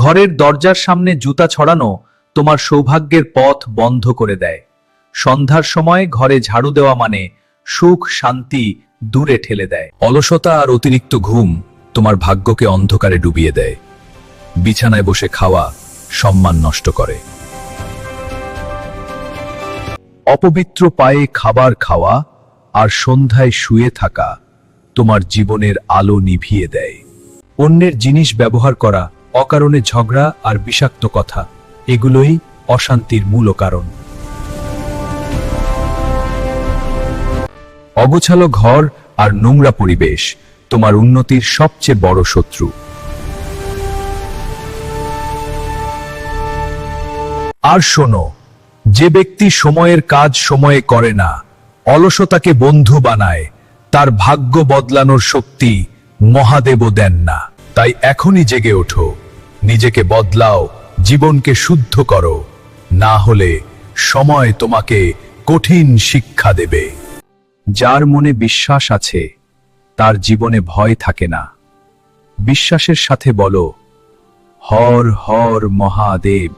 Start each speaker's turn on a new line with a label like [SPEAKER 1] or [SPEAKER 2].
[SPEAKER 1] ঘরের দরজার সামনে জুতা ছড়ানো তোমার সৌভাগ্যের পথ বন্ধ করে দেয়। সন্ধ্যার সময় ঘরে ঝাড়ু দেওয়া মানে সুখ শান্তি দূরে ঠেলে দেয়। অলসতা আর অতিরিক্ত ঘুম তোমার ভাগ্যকে অন্ধকারে ডুবিয়ে দেয়। বিছানায় বসে খাওয়া সম্মান নষ্ট করে। অপবিত্র পায়ে খাবার খাওয়া আর সন্ধ্যায় শুয়ে থাকা তোমার জীবনের আলো নিভিয়ে দেয়। অন্যের জিনিস ব্যবহার করা, অকারণে ঝগড়া আর বিষাক্ত কথা, এগুলোই অশান্তির মূল কারণ। অগোছালো ঘর আর নোংরা পরিবেশ তোমার উন্নতির সবচেয়ে বড় শত্রু। আর শোনো, যে ব্যক্তি সময়ের কাজ সময়ে করে না, অলসতাকে বন্ধু বানায়, তার ভাগ্য বদলানোর শক্তি মহাদেবও দেন না। তাই এখনই জেগে ওঠো, নিজেকে বদলাও, জীবনকে শুদ্ধ করো, না হলে সময় তোমাকে কঠিন শিক্ষা দেবে। যার মনে বিশ্বাস আছে তার জীবনে ভয় থাকে না। বিশ্বাসের সাথে বলো, হর হর মহাদেব।